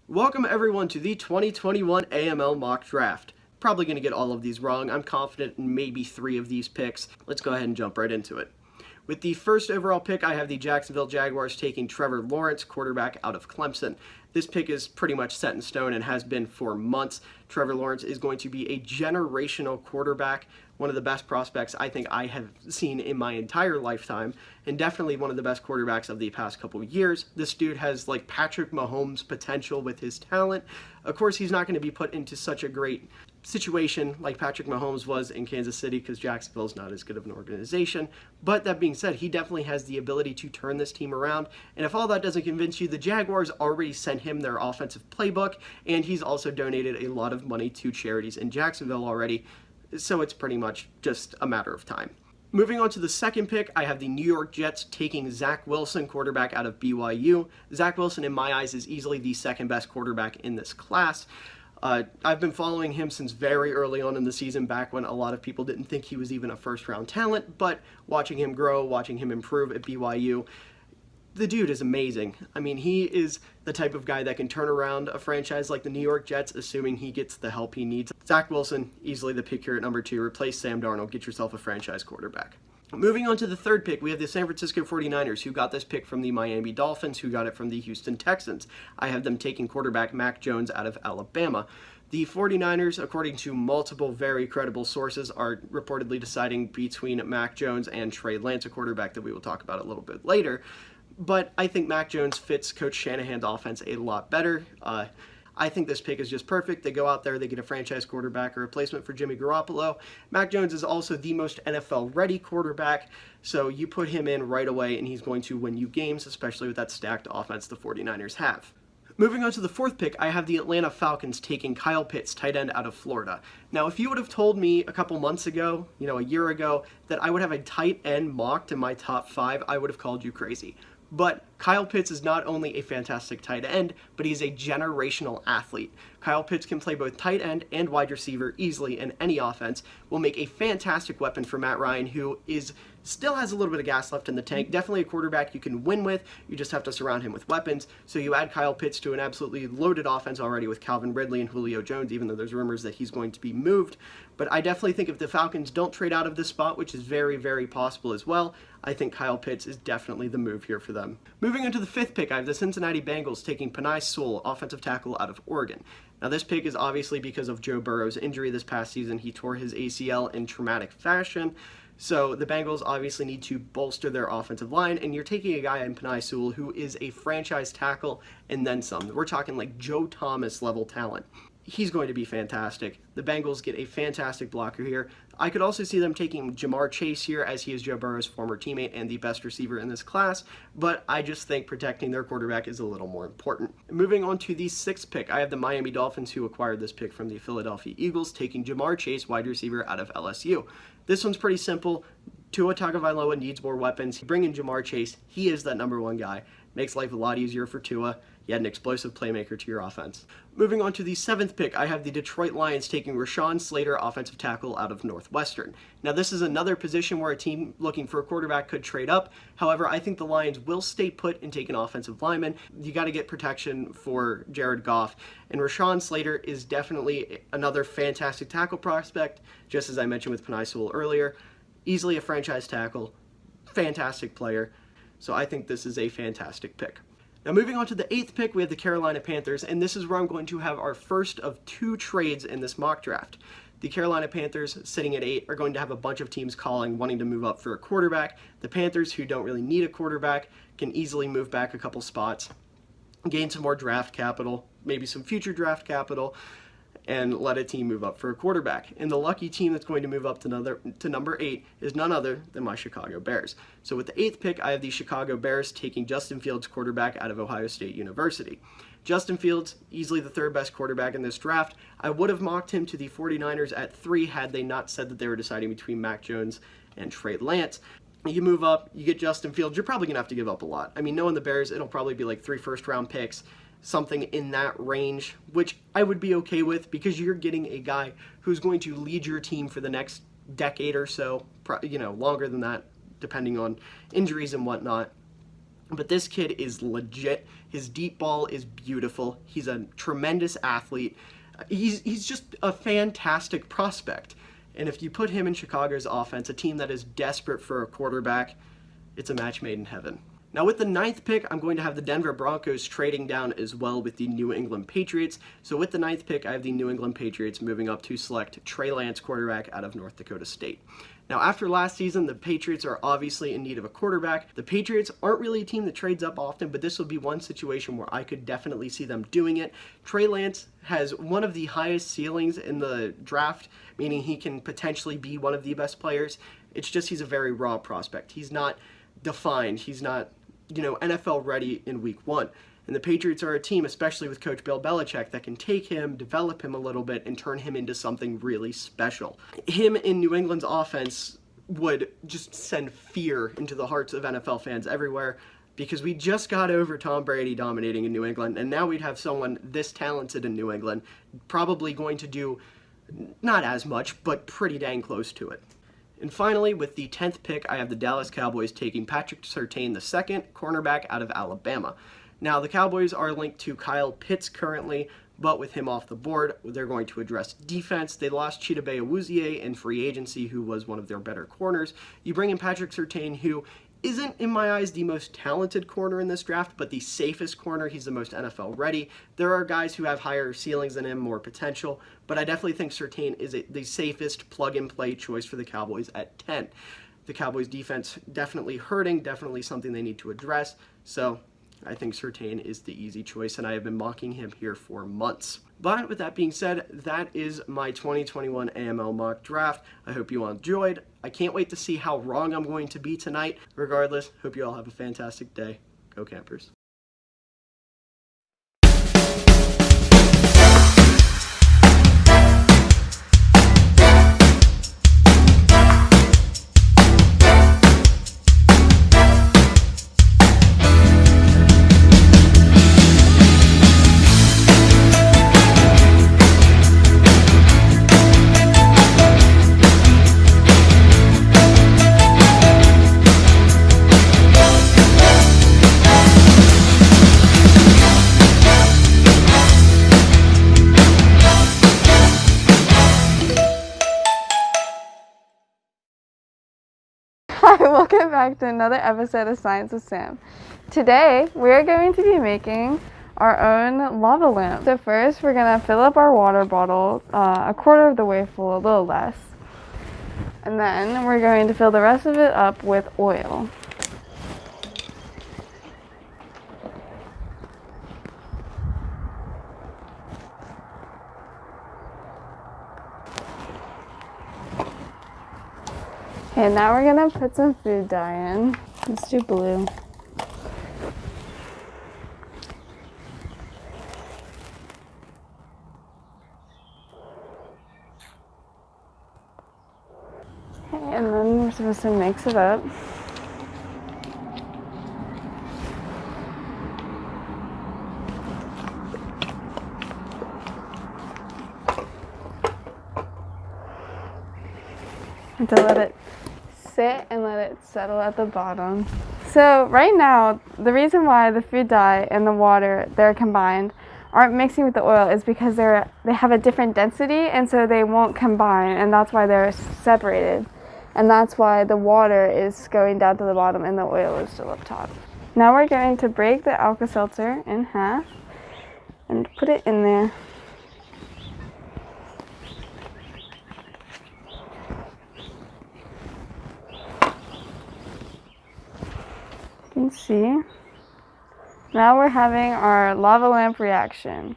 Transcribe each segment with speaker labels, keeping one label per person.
Speaker 1: Welcome everyone to the 2021 AML mock draft. Probably going to get all of these wrong. I'm confident in maybe 3 of these picks. Let's go ahead and jump right into it. With the first overall pick, I have the Jacksonville Jaguars taking Trevor Lawrence, quarterback out of Clemson. This pick is pretty much set in stone and has been for months. Trevor Lawrence is going to be a generational quarterback, one of the best prospects I think I have seen in my entire lifetime, and definitely one of the best quarterbacks of the past couple of years. This dude has like Patrick Mahomes potential with his talent. Of course, he's not going to be put into such a great situation like Patrick Mahomes was in Kansas City because Jacksonville is not as good of an organization. But that being said, he definitely has the ability to turn this team around. And if all that doesn't convince you, the Jaguars already sent him their offensive playbook, and he's also donated a lot of money to charities in Jacksonville already. So it's pretty much just a matter of time. Moving on to the second pick, I have the New York Jets taking Zach Wilson, quarterback out of BYU. Zach Wilson, in my eyes, is easily the second best quarterback in this class. I've been following him since very early on in the season, back when a lot of people didn't think he was even a first-round talent, but watching him grow, watching him improve at BYU, the dude is amazing. I mean, he is the type of guy that can turn around a franchise like the New York Jets, assuming he gets the help he needs. Zach Wilson, easily the pick here at number 2. Replace Sam Darnold, get yourself a franchise quarterback. Moving on to the third pick, we have the San Francisco 49ers, who got this pick from the Miami Dolphins, who got it from the Houston Texans. I have them taking quarterback Mac Jones out of Alabama. The 49ers, according to multiple very credible sources, are reportedly deciding between Mac Jones and Trey Lance, a quarterback that we will talk about a little bit later. But I think Mac Jones fits Coach Shanahan's offense a lot better. I think this pick is just perfect. They go out there, they get a franchise quarterback, a replacement for Jimmy Garoppolo. Mac Jones is also the most NFL-ready quarterback, so you put him in right away, and he's going to win you games, especially with that stacked offense the 49ers have. Moving on to the fourth pick, I have the Atlanta Falcons taking Kyle Pitts, tight end out of Florida. Now, if you would have told me a couple months ago, a year ago, that I would have a tight end mocked in my top 5, I would have called you crazy. But Kyle Pitts is not only a fantastic tight end, but he's a generational athlete. Kyle Pitts can play both tight end and wide receiver easily in any offense, will make a fantastic weapon for Matt Ryan, who still has a little bit of gas left in the tank. Definitely a quarterback you can win with. You just have to surround him with weapons. So you add Kyle Pitts to an absolutely loaded offense already with Calvin Ridley and Julio Jones, even though there's rumors that he's going to be moved. But I definitely think if the Falcons don't trade out of this spot, which is very, very possible as well, I think Kyle Pitts is definitely the move here for them. Moving on to the fifth pick, I have the Cincinnati Bengals taking Penei Sewell, offensive tackle out of Oregon. Now, this pick is obviously because of Joe Burrow's injury this past season. He tore his ACL in traumatic fashion. So the Bengals obviously need to bolster their offensive line, and you're taking a guy in Penei Sewell who is a franchise tackle and then some. We're talking like Joe Thomas level talent. He's going to be fantastic. The Bengals get a fantastic blocker here. I could also see them taking Ja'Marr Chase here, as he is Joe Burrow's former teammate and the best receiver in this class, but I just think protecting their quarterback is a little more important. Moving on to the sixth pick, I have the Miami Dolphins, who acquired this pick from the Philadelphia Eagles, taking Ja'Marr Chase, wide receiver out of LSU. This one's pretty simple. Tua Tagovailoa needs more weapons. Bring in Ja'Marr Chase. He is that number 1 guy. Makes life a lot easier for Tua. You add an explosive playmaker to your offense. Moving on to the 7th pick, I have the Detroit Lions taking Rashawn Slater, offensive tackle out of Northwestern. Now, this is another position where a team looking for a quarterback could trade up. However, I think the Lions will stay put and take an offensive lineman. You got to get protection for Jared Goff. And Rashawn Slater is definitely another fantastic tackle prospect, just as I mentioned with Penei Sewell earlier. Easily a franchise tackle, fantastic player. So I think this is a fantastic pick. Now, moving on to the 8th pick, we have the Carolina Panthers, and this is where I'm going to have our first of 2 trades in this mock draft. The Carolina Panthers, sitting at 8, are going to have a bunch of teams calling, wanting to move up for a quarterback. The Panthers, who don't really need a quarterback, can easily move back a couple spots, gain some more draft capital, maybe some future draft capital, and let a team move up for a quarterback. And the lucky team that's going to move up to number 8 is none other than my Chicago Bears. So with the 8th pick, I have the Chicago Bears taking Justin Fields, quarterback out of Ohio State University. Justin Fields, easily the 3rd best quarterback in this draft. I would have mocked him to the 49ers at 3 had they not said that they were deciding between Mac Jones and Trey Lance. You move up, you get Justin Fields, you're probably going to have to give up a lot. I mean, knowing the Bears, it'll probably be like 3 first-round picks, something in that range, which I would be okay with because you're getting a guy who's going to lead your team for the next decade or so, longer than that, depending on injuries and whatnot. But this kid is legit. His deep ball is beautiful. He's a tremendous athlete. He's just a fantastic prospect. And if you put him in Chicago's offense, a team that is desperate for a quarterback, it's a match made in heaven. Now with the 9th pick, I'm going to have the Denver Broncos trading down as well with the New England Patriots. So with the 9th pick, I have the New England Patriots moving up to select Trey Lance, quarterback out of North Dakota State. Now, after last season, the Patriots are obviously in need of a quarterback. The Patriots aren't really a team that trades up often, but this will be one situation where I could definitely see them doing it. Trey Lance has one of the highest ceilings in the draft, meaning he can potentially be one of the best players. It's just he's a very raw prospect. He's not defined. He's not, NFL ready in week 1. And the Patriots are a team, especially with Coach Bill Belichick, that can take him, develop him a little bit, and turn him into something really special. Him in New England's offense would just send fear into the hearts of NFL fans everywhere, because we just got over Tom Brady dominating in New England, and now we'd have someone this talented in New England probably going to do not as much, but pretty dang close to it. And finally, with the 10th pick, I have the Dallas Cowboys taking Patrick Surtain II, cornerback out of Alabama. Now, the Cowboys are linked to Kyle Pitts currently, but with him off the board, they're going to address defense. They lost Chidobe Awuzie in free agency, who was one of their better corners. You bring in Patrick Surtain, who isn't, in my eyes, the most talented corner in this draft, but the safest corner. He's the most NFL ready. There are guys who have higher ceilings than him, more potential, but I definitely think Surtain is the safest plug-and-play choice for the Cowboys at 10. The Cowboys' defense definitely hurting, definitely something they need to address, so I think Surtain is the easy choice, and I have been mocking him here for months. But with that being said, that is my 2021 AML mock draft. I hope you all enjoyed. I can't wait to see how wrong I'm going to be tonight. Regardless, hope you all have a fantastic day. Go Campers.
Speaker 2: Hi, welcome back to another episode of Science with Sam. Today, we're going to be making our own lava lamp. So first, we're going to fill up our water bottle a quarter of the way full, a little less. And then we're going to fill the rest of it up with oil. Okay, now we're gonna put some food dye in. Let's do blue. Okay, and then we're supposed to mix it up. And to let it sit and let it settle at the bottom. So right now, the reason why the food dye and the water, they're combined, aren't mixing with the oil is because they have a different density, and so they won't combine, and that's why they're separated. And that's why the water is going down to the bottom and the oil is still up top. Now we're going to break the Alka-Seltzer in half and put it in there. You can see. Now we're having our lava lamp reaction.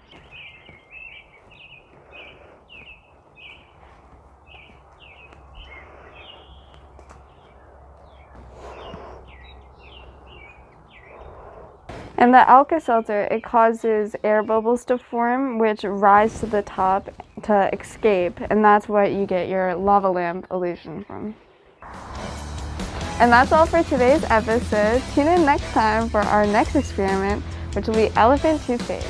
Speaker 2: And the Alka-Seltzer, it causes air bubbles to form, which rise to the top to escape, and that's what you get your lava lamp illusion from. And that's all for today's episode. Tune in next time for our next experiment, which will be elephant toothpaste.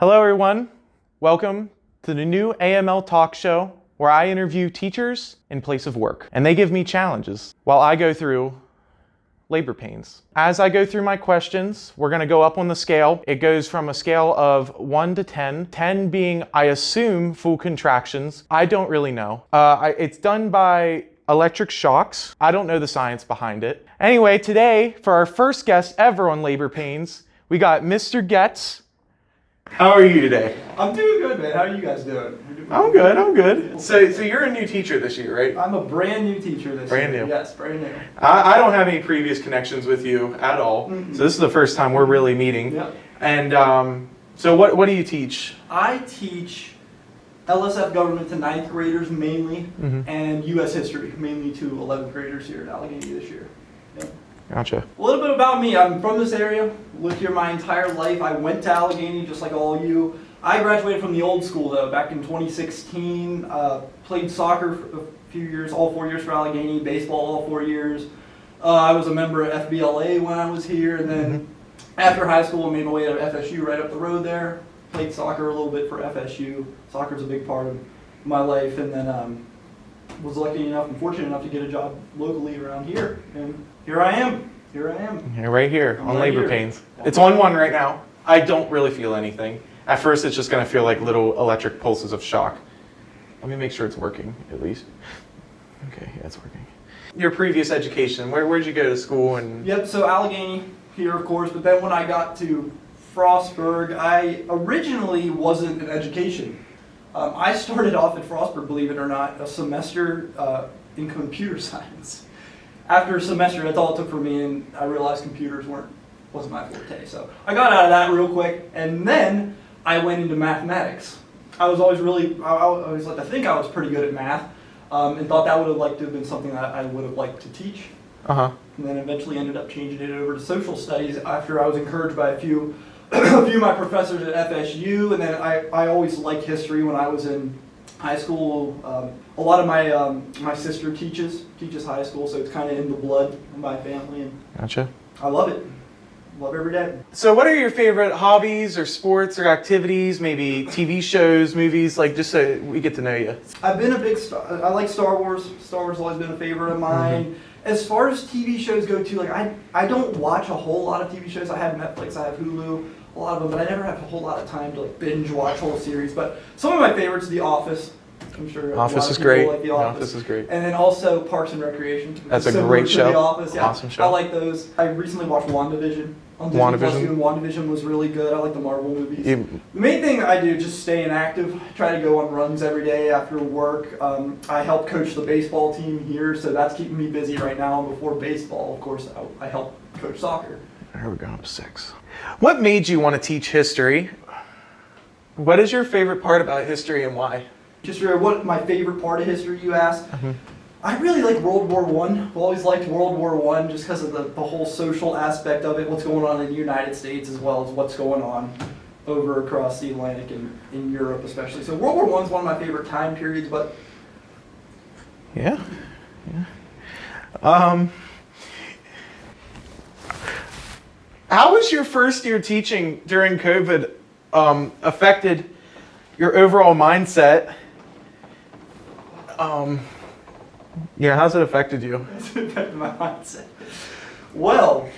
Speaker 3: Hello everyone, welcome to the new AML talk show where I interview teachers in place of work and they give me challenges while I go through labor pains. As I go through my questions, we're gonna go up on the scale. It goes from a scale of 1 to 10, 10 being, I assume, full contractions. I don't really know. It's done by electric shocks. I don't know the science behind it. Anyway, today, for our first guest ever on labor pains, we got Mr. Getz. How are you today?
Speaker 4: I'm doing good, man. How are you guys doing?
Speaker 3: I'm good. So you're a new teacher this year, right?
Speaker 4: I'm a brand new teacher this year.
Speaker 3: Brand new.
Speaker 4: Yes, brand new.
Speaker 3: I don't have any previous connections with you at all.
Speaker 4: Mm-hmm.
Speaker 3: So this is the first time we're really meeting.
Speaker 4: Yep.
Speaker 3: And so what do you teach?
Speaker 4: I teach LSF government to 9th graders mainly, and U.S. history mainly to 11th graders here at Allegheny this year. Yep.
Speaker 3: Gotcha.
Speaker 4: A little bit about me. I'm from this area, lived here my entire life. I went to Allegheny just like all you. I graduated from the old school though, back in 2016. Played soccer for a few years, all 4 years for Allegheny, baseball all 4 years. I was a member of FBLA when I was here, and then after high school I made my way to FSU right up the road there. Played soccer a little bit for FSU. Soccer's a big part of my life, and then was lucky enough and fortunate enough to get a job locally around here, and here I am.
Speaker 3: You're right here
Speaker 4: I'm
Speaker 3: on
Speaker 4: right
Speaker 3: labor
Speaker 4: here.
Speaker 3: pains. It's on 1 right now. I don't really feel anything. At first it's just gonna feel like little electric pulses of shock. Let me make sure it's working at least. Okay, yeah, it's working. Your previous education, where'd you go to school? And
Speaker 4: Yep, so Allegheny here, of course, but then when I got to Frostburg, I originally wasn't in education. I started off at Frostburg, believe it or not, a semester in computer science. After a semester, that's all it took for me, and I realized computers wasn't my forte. So I got out of that real quick, and then I went into mathematics. I was always I always liked to think I was pretty good at math, and thought that would have liked to have been something that I would have liked to teach. And then eventually ended up changing it over to social studies after I was encouraged by a few of my professors at FSU, and then I always liked history when I was in high school. A lot of my sister teaches high school, so it's kind of in the blood of my family, and
Speaker 3: Gotcha.
Speaker 4: I love it. Love every day.
Speaker 3: So what are your favorite hobbies or sports or activities, maybe TV shows, movies, like just so we get to know you?
Speaker 4: I've been a big I like Star Wars. Star Wars has always been a favorite of mine. As far as TV shows go too, like I don't watch a whole lot of TV shows. I have Netflix, I have Hulu, a lot of them, but I never have a whole lot of time to like binge watch whole series. But some of my favorites, The Office. I'm sure
Speaker 3: Office is
Speaker 4: people
Speaker 3: great.
Speaker 4: like The Office
Speaker 3: is great.
Speaker 4: And then also Parks and Recreation. which
Speaker 3: That's
Speaker 4: is
Speaker 3: a
Speaker 4: similar
Speaker 3: great
Speaker 4: to
Speaker 3: show.
Speaker 4: The Office. Yeah.
Speaker 3: Awesome show.
Speaker 4: I like those. I recently watched WandaVision. On Disney Plus,
Speaker 3: WandaVision?
Speaker 4: and WandaVision was really good. I like the Marvel movies.
Speaker 3: You-
Speaker 4: The main thing I do is just staying active. I try to go on runs every day after work. I help coach the baseball team here, so that's keeping me busy right now. And before baseball, of course, I help coach soccer.
Speaker 3: There we go, up 6. What made you want to teach history? What is your favorite part about history and why?
Speaker 4: History, what my favorite part of history, you asked? I really like World War I. I've always liked World War I just because of the whole social aspect of it, what's going on in the United States as well as what's going on over across the Atlantic and in Europe especially. So World War I is one of my favorite time periods, but
Speaker 3: Yeah. How was your first year teaching during COVID affected your overall mindset? Yeah, how's it affected you?
Speaker 4: it's affected my mindset. Well,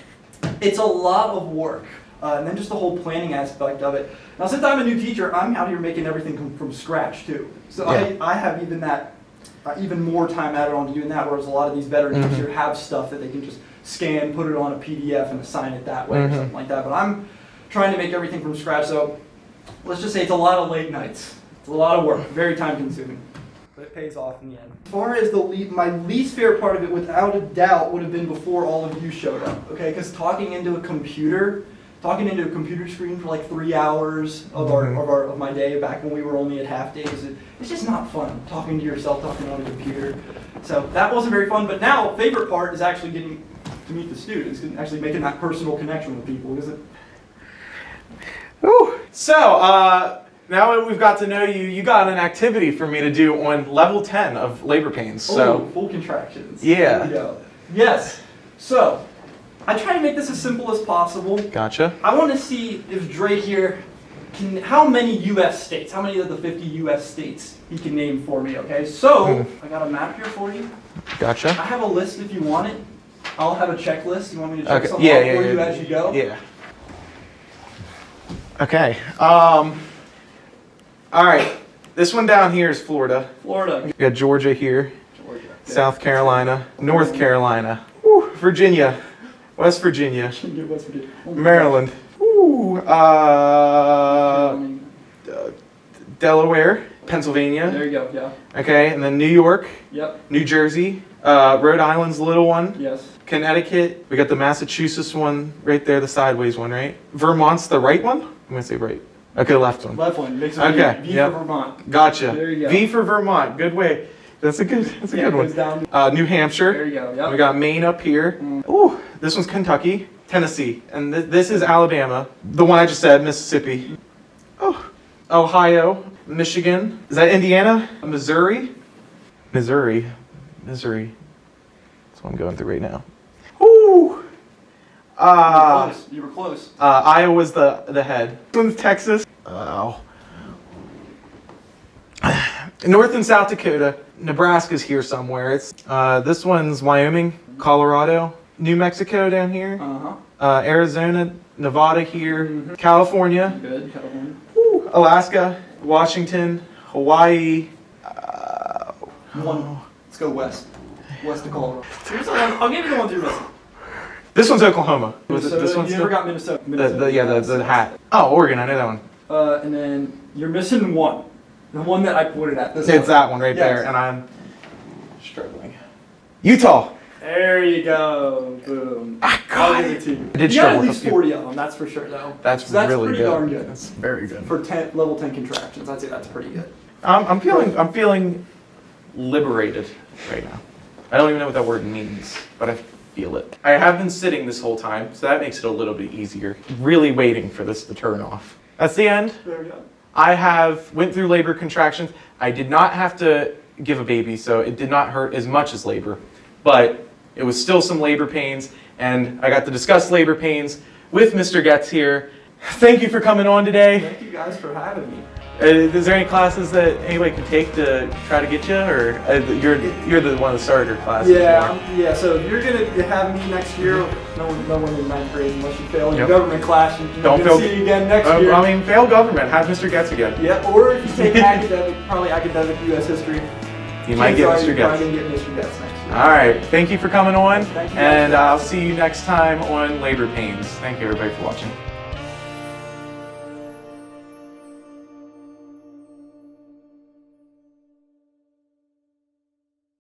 Speaker 4: it's a lot of work. And then just the whole planning aspect of it. Now, since I'm a new teacher, I'm out here making everything from scratch too. So
Speaker 3: Yeah.
Speaker 4: I have even more time added on to doing that, whereas a lot of these veteran teachers here have stuff that they can just scan, put it on a PDF, and assign it that way or something like that. But I'm trying to make everything from scratch, so let's just say it's a lot of late nights. It's a lot of work, very time consuming. But it pays off in the end. As far as my least favorite part of it, without a doubt, would have been before all of you showed up. Okay, because talking into a computer screen for like 3 hours of my day back when we were only at half days, it's just not fun talking to yourself, talking on a computer. So that wasn't very fun. But now, favorite part is actually getting to meet the students and actually making that personal connection with people.
Speaker 3: Ooh. So, now that we've got to know you, you got an activity for me to do on level 10 of labor pains. So,
Speaker 4: full contractions.
Speaker 3: Yeah.
Speaker 4: There we go. Yes. So, I try to make this as simple as possible.
Speaker 3: gotcha.
Speaker 4: I want to see if Drake here how many U.S. states? How many of the 50 U.S. states he can name for me? Okay, so I got a map here for you.
Speaker 3: Gotcha.
Speaker 4: I have a list if you want it. I'll have a checklist. You want me to check
Speaker 3: Okay.
Speaker 4: something off for you as you go?
Speaker 3: Yeah. Okay. All right. This one down here is Florida.
Speaker 4: Florida.
Speaker 3: We got Georgia here,
Speaker 4: Georgia.
Speaker 3: South Carolina, North Carolina, Virginia, West Virginia,
Speaker 4: West Virginia.
Speaker 3: Maryland, Delaware, Pennsylvania.
Speaker 4: There you go. Yeah.
Speaker 3: Okay, and then New York,
Speaker 4: Yep.
Speaker 3: New Jersey, Rhode Island's a little one.
Speaker 4: Yes.
Speaker 3: Connecticut, we got the Massachusetts one right there, the sideways one, right? Vermont's the right one? I'm gonna say right. Okay, left one.
Speaker 4: Left one. Makes it
Speaker 3: Okay,
Speaker 4: V
Speaker 3: yep.
Speaker 4: for Vermont.
Speaker 3: Gotcha.
Speaker 4: There you go.
Speaker 3: V for Vermont. Good way. That's a good
Speaker 4: Goes
Speaker 3: one.
Speaker 4: down.
Speaker 3: New Hampshire.
Speaker 4: There you go. Yep.
Speaker 3: We got Maine up here. Ooh, this one's Kentucky, Tennessee, and this is Alabama. The one I just said, Mississippi. Oh, Ohio, Michigan. Is that Indiana? Missouri. That's what I'm going through right now. Ooh.
Speaker 4: You were close.
Speaker 3: Iowa's the head. This one's Texas. Oh. North and South Dakota. Nebraska's here somewhere. It's this one's Wyoming, Colorado, New Mexico down here, Arizona, Nevada here, California,
Speaker 4: Good. California.
Speaker 3: Alaska, Washington, Hawaii.
Speaker 4: One. Let's go west. West of Colorado. I'll give you the one through missing.
Speaker 3: This one's Oklahoma.
Speaker 4: Minnesota.
Speaker 3: This one's
Speaker 4: You never got Minnesota.
Speaker 3: the hat. Oh, Oregon. I know that one.
Speaker 4: And then you're missing one. The one that I pointed at. This
Speaker 3: It's
Speaker 4: one.
Speaker 3: that one right
Speaker 4: Yes.
Speaker 3: there, and I'm struggling. Utah.
Speaker 4: There you go. Boom.
Speaker 3: I
Speaker 4: I'll
Speaker 3: got
Speaker 4: give
Speaker 3: it.
Speaker 4: it to you.
Speaker 3: I did
Speaker 4: You got
Speaker 3: struggle
Speaker 4: at
Speaker 3: with a
Speaker 4: least
Speaker 3: few.
Speaker 4: 40 of them. That's for sure, though.
Speaker 3: That's
Speaker 4: So that's
Speaker 3: really
Speaker 4: pretty
Speaker 3: good.
Speaker 4: darn good.
Speaker 3: That's very good.
Speaker 4: For level 10 contractions, I'd say that's pretty good.
Speaker 3: I'm feeling liberated right now. I don't even know what that word means, but I feel it. I have been sitting this whole time, so that makes it a little bit easier. Really waiting for this to turn off. That's the end.
Speaker 4: There you go.
Speaker 3: I went through labor contractions. I did not have to give a baby, so it did not hurt as much as labor, but it was still some labor pains, and I got to discuss labor pains with Mr. Getz here. Thank you for coming on today.
Speaker 4: Thank you guys for having me.
Speaker 3: Is there any classes that anybody could take to try to get you, or you're the one of the starter classes?
Speaker 4: Yeah. So if you're gonna have me next year, no one in ninth grade unless you fail in your
Speaker 3: Yep.
Speaker 4: government class.
Speaker 3: Don't
Speaker 4: You're
Speaker 3: fail-
Speaker 4: gonna see you again next year.
Speaker 3: I mean, fail government. Have Mr. Getz again.
Speaker 4: Yeah. Or if you take academic, probably academic U.S. history.
Speaker 3: You might get Mr.
Speaker 4: You're
Speaker 3: Getz.
Speaker 4: probably gonna get Mr. Getz next year.
Speaker 3: All right. Thank you for coming on,
Speaker 4: Thank you.
Speaker 3: and I'll see you next time on Labor Pains. Thank you, everybody, for watching.